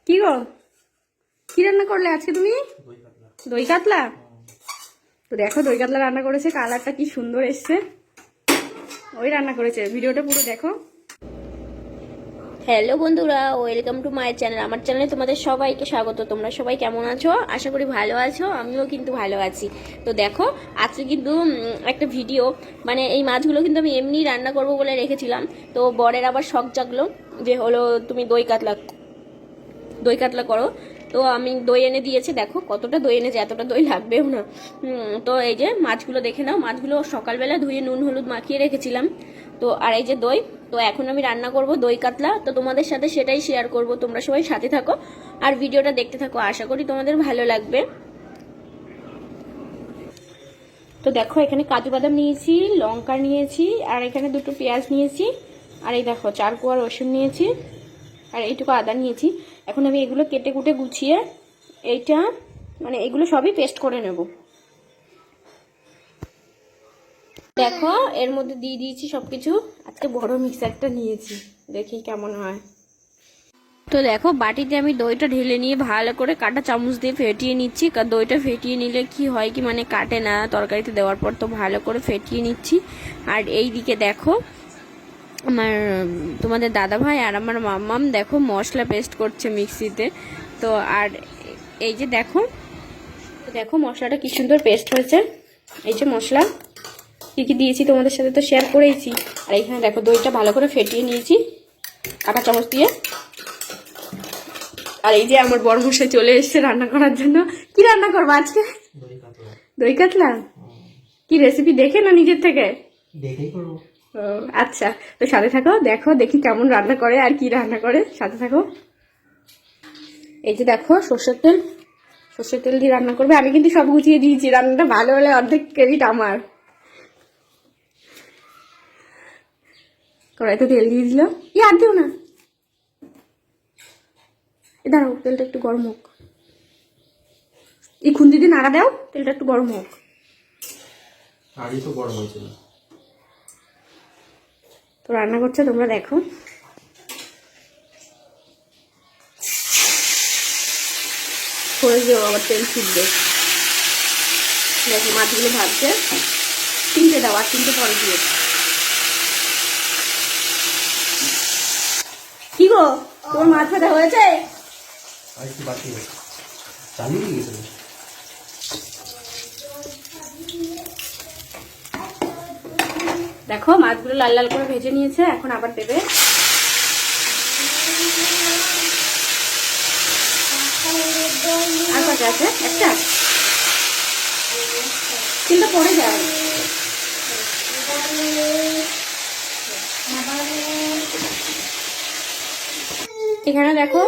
কি গো, কি রান্না করলে আজকে তুমি? দই কাতলা। তো দেখো দই কাতলা রান্না করেছে, কালারটা কি সুন্দর এসছে। ওই রান্না করেছে, ভিডিওটা পুরো দেখো। হ্যালো বন্ধুরা, ওয়েলকাম টু মাই চ্যানেল। আমার চ্যানেলে তোমাদের সবাইকে স্বাগত। তোমরা সবাই কেমন আছো? আশা করি ভালো আছো, আমিও কিন্তু ভালো আছি। তো দেখো আজকে কিন্তু একটা ভিডিও, মানে এই মাছগুলো কিন্তু আমি এমনি রান্না করব বলে রেখেছিলাম। তো বরের আবার শখ জাগলো যে হলো তুমি দই কাতলা করো। তো আমি দই এনে দিয়েছি, দেখো কতটা দই এনেছে, এতটা দই লাগবেও না। তো এই যে মাছগুলো দেখে নাও, মাছগুলো সকালবেলা ধুয়ে নুন হলুদ মাখিয়ে রেখেছিলাম। তো আর এই যে দই, তো এখন আমি রান্না করব দই কাতলা। তো তোমাদের সাথে সেটাই শেয়ার করব, তোমরা সবাই সাথে থাকো আর ভিডিওটা দেখতে থাকো, আশা করি তোমাদের ভালো লাগবে। তো দেখো এখানে কাজু বাদাম নিয়েছি, লঙ্কা নিয়েছি, আর এখানে দুটো পেঁয়াজ নিয়েছি, আর এই দেখো 4 কোয়া রসুন নিয়েছি, আর এইটুকু আদা নিয়েছি। এখন আমি এগুলো কেটে কুটে গুছিয়ে এইটা মানে এগুলো সবই পেস্ট করে নেব। দেখো এর মধ্যে দিয়ে দিয়েছি সবকিছু। আজকে বড় মিক্সারটা নিয়েছি, দেখি কেমন হয়। তো দেখো বাটিতে আমি দইটা ঢেলে নিয়ে ভালো করে কাঁটা চামচ দিয়ে ফেটিয়ে নিচ্ছি। দইটা ফেটিয়ে নিলে কি হয় কি, মানে কাটে না তরকারিতে দেওয়ার পর। তো ভালো করে ফেটিয়ে নিচ্ছি। আর এই দিকে দেখো আমার তোমাদের দাদা ভাই আর আমার মাম্মাম দেখো মশলা পেস্ট করছে মিক্সিতে। তো আর এই যে দেখো মশলাটা কি সুন্দর পেস্ট হয়েছে। এই যে মশলা কি কি দিয়েছি তোমাদের সাথে তো শেয়ার করেইছি। আর এখানে দেখো দইটা ভালো করে ফেটিয়ে নিয়েছি কাঁটা চামচ দিয়ে। আর এই যে আমার বড়মশাই চলে এসেছে রান্না করার জন্য। কি রান্না করবো আজকে? দই কাতলা। কি রেসিপি দেখে না নিজের থেকে? দেখেই করবো। আচ্ছা, তো সাথে থাকো, দেখো দেখি কেমন রান্না করে আর কি রান্না করে, সাথে থাকো। এই যে দেখো সর্ষের তেল দিয়ে রান্না করবে। আমি কিন্তু সব গুছিয়ে দিয়েছি, রান্নাটা ভালো হলে অর্ধেক ক্রেডিট আমার। কড়াইতে তেল দিয়ে দিল, আর দিও না, দাঁড়াও তেলটা একটু গরম হোক। এই খুন্তি দিয়ে নাড়া দাও, তেলটা একটু গরম হোক। আগে তো গরম হয়েছিল। তো রান্না করছে, তোমরা দেখো। করে দিও, আবার তেল ছুটবে। দেখো মাছগুলো ভাজছে, 3টে দাও, আর 3টে পরে দিয়ে। কি গো, তোমার মাছ ভাজা হয়েছে? আর একটু বাকি আছে, চালিয়ে গেছিল। দেখো মাছগুলো লাল লাল করে ভেজে নিয়েছে, এখন আবার দেবে। আর কটা আছে? একটা, 3টা পরে যায়। এখানে দেখো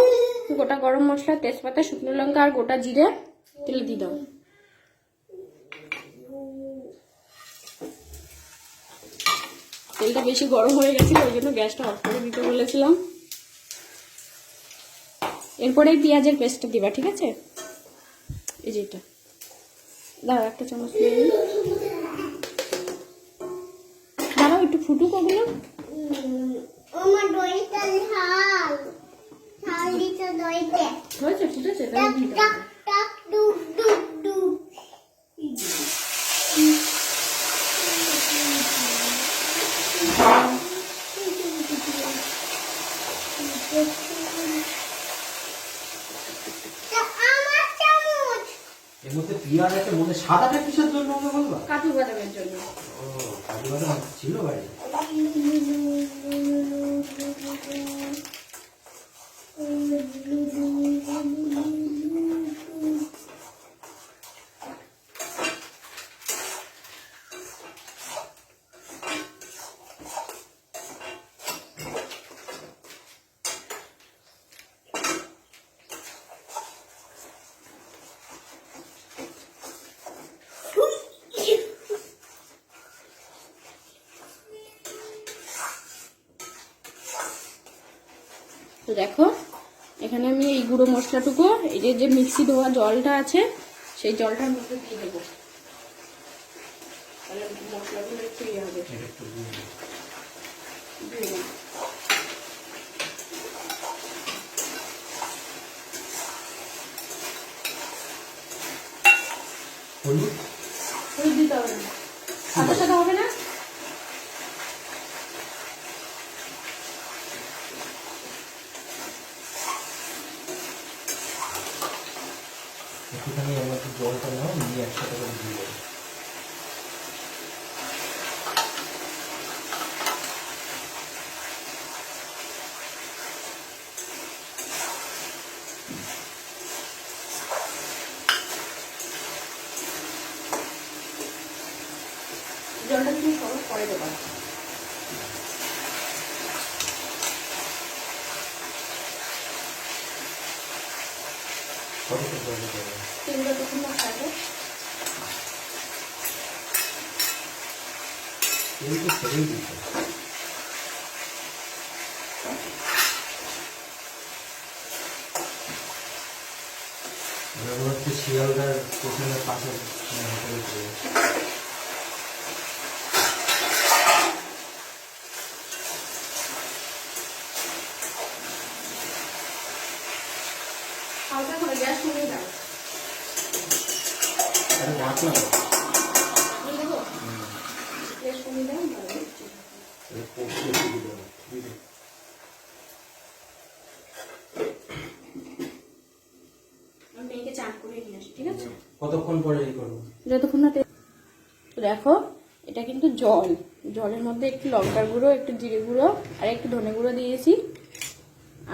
গোটা গরম মশলা, তেজপাতা, শুকনো লঙ্কা আর গোটা জিরে তেলে দিয়ে দাও। তেলটা বেশি গরম হয়ে গেছিল, ওই জন্য গ্যাসটা অফ করে দিতে বলেছিলাম। এরপরে পেঁয়াজের পেস্টটা দিবা, ঠিক আছে? এই যে এটা দাও, একটা চামচ দিয়ে দিই। দাঁড়াও একটু ফুটুক ওগুলো। হয়েছে, ফুটেছে, তাহলে দিয়ে দাও। এর মধ্যে পিয়াজ আছে, মনে সাদাটা কিসের জন্য হবে বলবা? কাজু বাদামের জন্য। ও, কাজু বাদাম ছিল বাইরে। তো দেখো এখানে আমি এই গুঁড়ো মশলাটুকু, এই যে মিক্সি ধোয়া জলটা আছে, সেই জলটার মধ্যে দিয়ে দেবো। তাহলে মশলাগুলো একটু ইয়ে হবে। হলুদ হলুদ দিতে হবে না, সাদা সাদা হবে না। একটুখানি আমরা একটু জলটা নাও, নিয়ে একসাথে করে দিয়ে দেবো। জলটা তুমি সবাই পরে দেবা। কতক্ষণ জল দিতে হবে? 3 মিনিট থাকে। তেল তো ছেড়েই দিতে হবে। মনে হচ্ছে শিয়ালদার স্টেশনের পাশে হোটেলে চলে গেছে। হালকা করে গ্যাস কমিয়ে দাও। আরে রাখ না, দিয়ে দেবো? গ্যাস কমিয়ে দাও, ভালো হচ্ছে। আমি মেয়েকে চান করে নিয়ে আসি, ঠিক আছে? কতক্ষণ পরে এই করবো? যতক্ষণ না তো দেখো, এটা কিন্তু জল, জলের মধ্যে একটু লঙ্কার গুঁড়ো, একটু জিরে গুঁড়ো আর একটু ধনে গুঁড়ো দিয়েছি,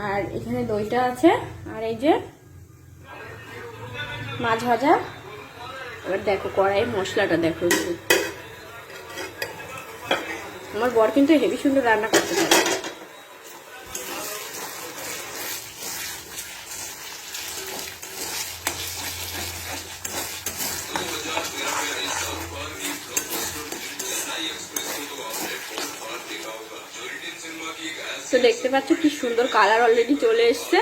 আর এখানে দইটা আছে, আর এই যে মাছ ভাজা। এবার দেখো কড়াইয়ের মশলাটা দেখো একটু। আমার বর কিন্তু হেভি সুন্দর রান্না করতে পারে। তো দেখতে পাচ্ছ কি সুন্দর কালার অলরেডি চলে এসছে।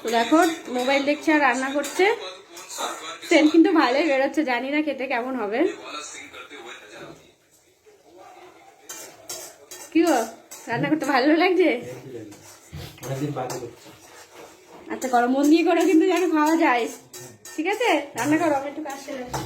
তো দেখো মোবাইল দেখছে আর রান্না করছে, সেন্ট কিন্তু ভালোই বেরোচ্ছে, জানি না খেতে কেমন হবে। কি গো, রান্না করতে ভালো লাগছে? অনেকদিন বাকি করছি। আচ্ছা করো, মন দিয়ে করো কিন্তু যেন খাওয়া যায়, ঠিক আছে? রান্না করো, আমি একটু কাজ সেরে আসি।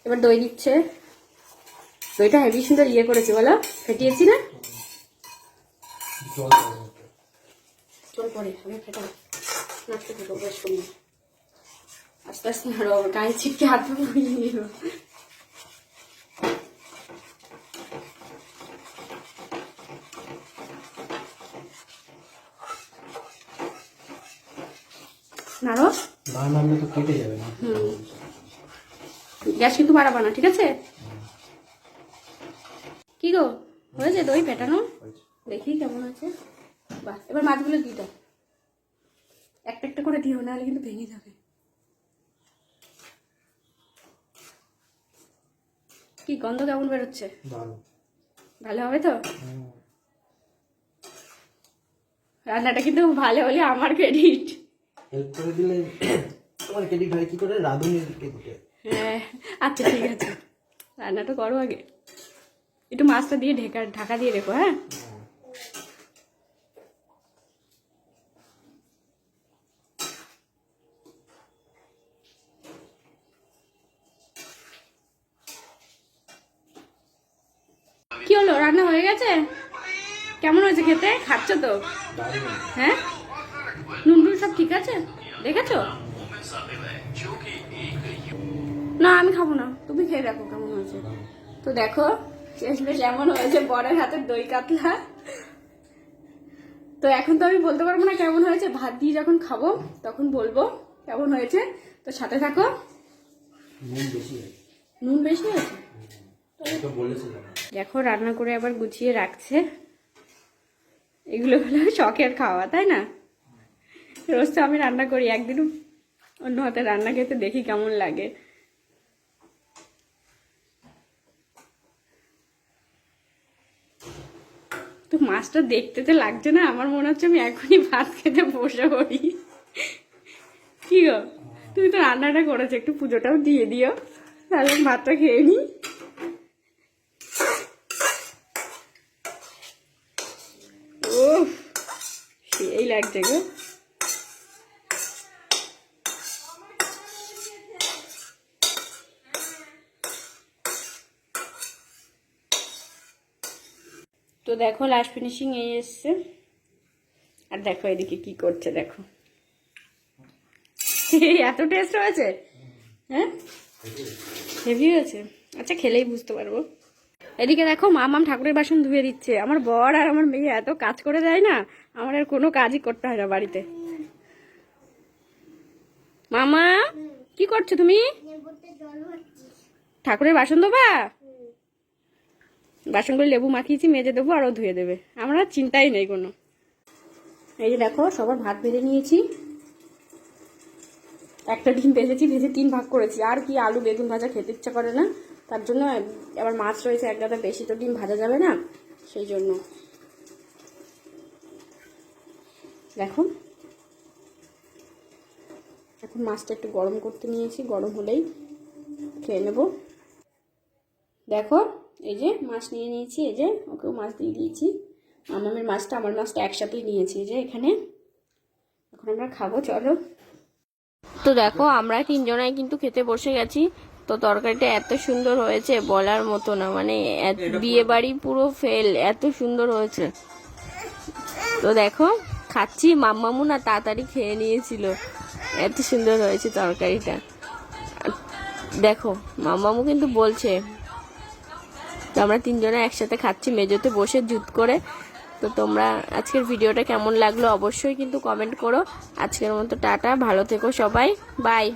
এবার দই দিচ্ছে, দইটা হেভি সুন্দর ইয়ে করেছে বলো, ফেটিয়েছি না? জল দেবো। চল পরে আমি ফেটাবো, নাচতে ফেটো বেশ সুন্দর। আস্তে আস্তে নাড়ো, গায়ে ছিটকে হাত পা মিলিয়ে নিল। নাড়ো। না নামলে তো কেটে যাবে না। গ্যাস কিন্তু বাড়াবা না, ঠিক আছে? কি গো, হয়েছে দই ফেটানো? দেখি কেমন আছে। বাহ, এবার মাছগুলো দিয়ে দাও, একটা একটা করে দিও, নাহলে কিন্তু ভেঙে যাবে। কি গন্ধ কেমন বেরোচ্ছে? ভালো। ভালো হবে তো? রান্নাটা কিন্তু ভালো হলে আমার ক্রেডিট। হেল্প করে দিলে তোমার ক্রেডিট হয় কি করে? রাঁধুনির ক্রেডিট। হ্যাঁ আচ্ছা ঠিক আছে, রান্নাটা করো আগে, একটু মাছটা দিয়ে ঢাকা দিয়ে রেখো। হ্যাঁ কি হলো হলো? রান্না হয়ে গেছে? কেমন হয়েছে খেতে? খাচ্ছ তো? দারুণ। হ্যাঁ, নুন টুন সব ঠিক আছে? দেখেছো? না আমি খাবো না, তুমি খেয়ে দেখো কেমন হয়েছে। তো দেখো শেষমেশ এমন হয়েছে, বরের হাতের দই কাতলা। তো এখন তো আমি বলতে পারবো না কেমন হয়েছে, ভাত দিয়ে যখন খাবো তখন বলবো কেমন হয়েছে। তো সাথে থাকো। নুন বেশি হয়েছে। নুন বেশি হয়েছে? আমি তো বলেছিলাম। দেখো রান্না করে আবার গুছিয়ে রাখছে। এগুলো হলো শখের খাওয়া, তাই না? রোজ তো আমি রান্না করি, একদিনও অন্য হাতে রান্না খেতে দেখি কেমন লাগে। তো মাছটা দেখতে তো লাগছে না, আমার মনে হচ্ছে আমি এখনই ভাত খেতে বসে পড়ি। কি গো, তুমি তো রান্নাটা করেছো, একটু পুজোটাও দিয়ে দিও, তাহলে আমি ভাতটা খেয়ে নিই। ও সেই লাগছে গো। তো দেখো লাস্ট ফিনিশিং এই এসছে। আর দেখো এদিকে কি করছে, দেখো এত টেস্ট হয়েছে। হ্যাঁ হেভি হয়েছে। আচ্ছা খেলেই বুঝতে পারবো। এদিকে দেখো মামাম ঠাকুরের বাসন ধুয়ে দিচ্ছে। আমার বর আর আমার মেয়ে এত কাজ করে দেয় না, আমার আর কোনো কাজই করতে হয় না বাড়িতে। মামা কি করছো তুমি? ঠাকুরের বাসন ধোবা? বাসনগুলো লেবু মাখিয়েছি, মেজে দেবো আর ও ধুয়ে দেবে, আমার আর চিন্তাই নেই কোনো। এই যে দেখো সবার ভাত ভেজে নিয়েছি, একটা ডিম ভেজেছি, ভেজে 3 ভাগ করেছি। আর কি আলু বেগুন ভাজা খেতে ইচ্ছা করে না, তার জন্য আবার মাছ রয়েছে এক গাদা, বেশি তো ডিম ভাজা যাবে না, সেই জন্য। দেখো এখন মাছটা একটু গরম করতে নিয়েছি, গরম হলেই খেয়ে নেব। দেখো এই যে মাছ নিয়ে নিয়েছি, এই যে ওকেও মাছ দিয়ে দিয়েছি। মামামের মাছটা আমার মাছটা একসাথেই নিয়েছি, এই যে এখানে। এখন আমরা খাবো, চলো। তো দেখো আমরা 3 জনাই কিন্তু খেতে বসে গেছি। তো তরকারিটা এত সুন্দর হয়েছে বলার মতো না, মানে বিয়ে বাড়ি পুরো ফেল, এত সুন্দর হয়েছে। তো দেখো খাচ্ছি, মাম্মামু না তাড়াতাড়ি খেয়ে নিয়েছিল, এত সুন্দর হয়েছে তরকারিটা। দেখো মাম্মামু কিন্তু বলছে। তো আমরা 3 জনে একসাথে খাচ্ছি মেজোতে বসে জুত করে। তো তোমরা আজকের ভিডিওটা কেমন লাগলো অবশ্যই কিন্তু কমেন্ট করো। আজকের মতো টাটা, ভালো থেকো সবাই, বাই।